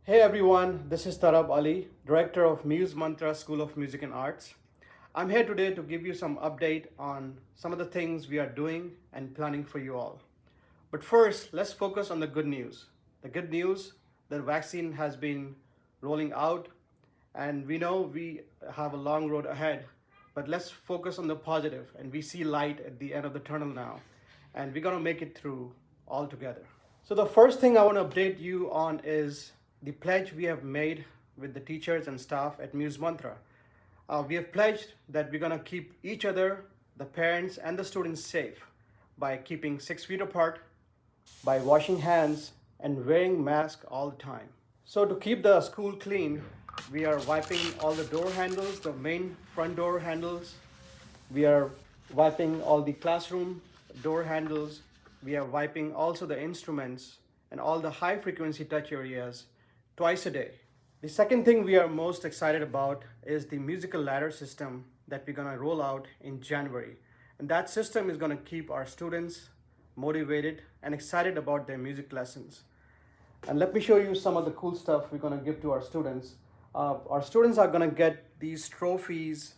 Hey everyone, this is Tarab Ali, Director of Muse Mantra School of Music and Arts. I'm here today to give you some update on some of the things we are doing and planning for you all. But first, let's focus on the good news. The good news, the vaccine has been rolling out and we know we have a long road ahead, but let's focus on the positive and we see light at the end of the tunnel now and we're going to make it through all together. So the first thing I want to update you on is the pledge we have made with the teachers and staff at Muse Mantra. We have pledged that we're going to keep each other, the parents and the students safe by keeping 6 feet apart, by washing hands and wearing masks all the time. So to keep the school clean, we are wiping all the door handles, the main front door handles. We are wiping all the classroom door handles. We are wiping also the instruments and all the high frequency touch areas twice a day. The second thing we are most excited about is the musical ladder system that we're going to roll out in January. And that system is going to keep our students motivated and excited about their music lessons. And let me show you some of the cool stuff we're going to give to our students. Our students are going to get these trophies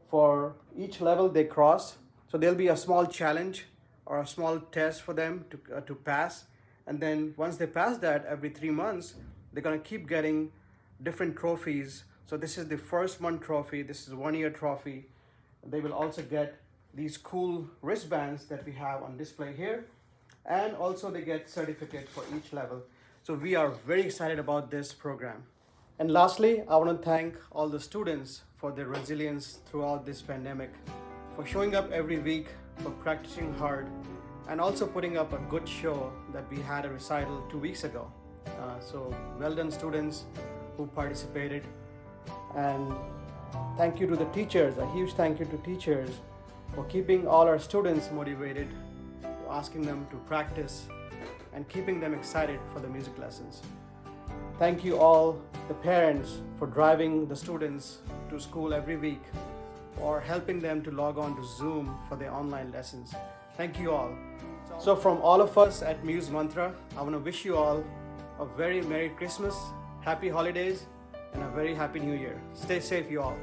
for each level they cross. So there'll be a small challenge or a small test for them to pass. And then once they pass that, every 3 months, they're going to keep getting different trophies. So this is the first month trophy. This is 1 year trophy. They will also get these cool wristbands that we have on display here. And also they get certificate for each level. So we are very excited about this program. And lastly, I want to thank all the students for their resilience throughout this pandemic, for showing up every week, for practicing hard, and also putting up a good show that we had a recital 2 weeks ago. So well done students who participated, and thank you to the teachers, a huge thank you to teachers for keeping all our students motivated, asking them to practice and keeping them excited for the music lessons. Thank you all the parents for driving the students to school every week or helping them to log on to Zoom for their online lessons. Thank you all. So from all of us at Muse Mantra, I want to wish you all a very Merry Christmas, Happy Holidays, and a very Happy New Year. Stay safe, you all.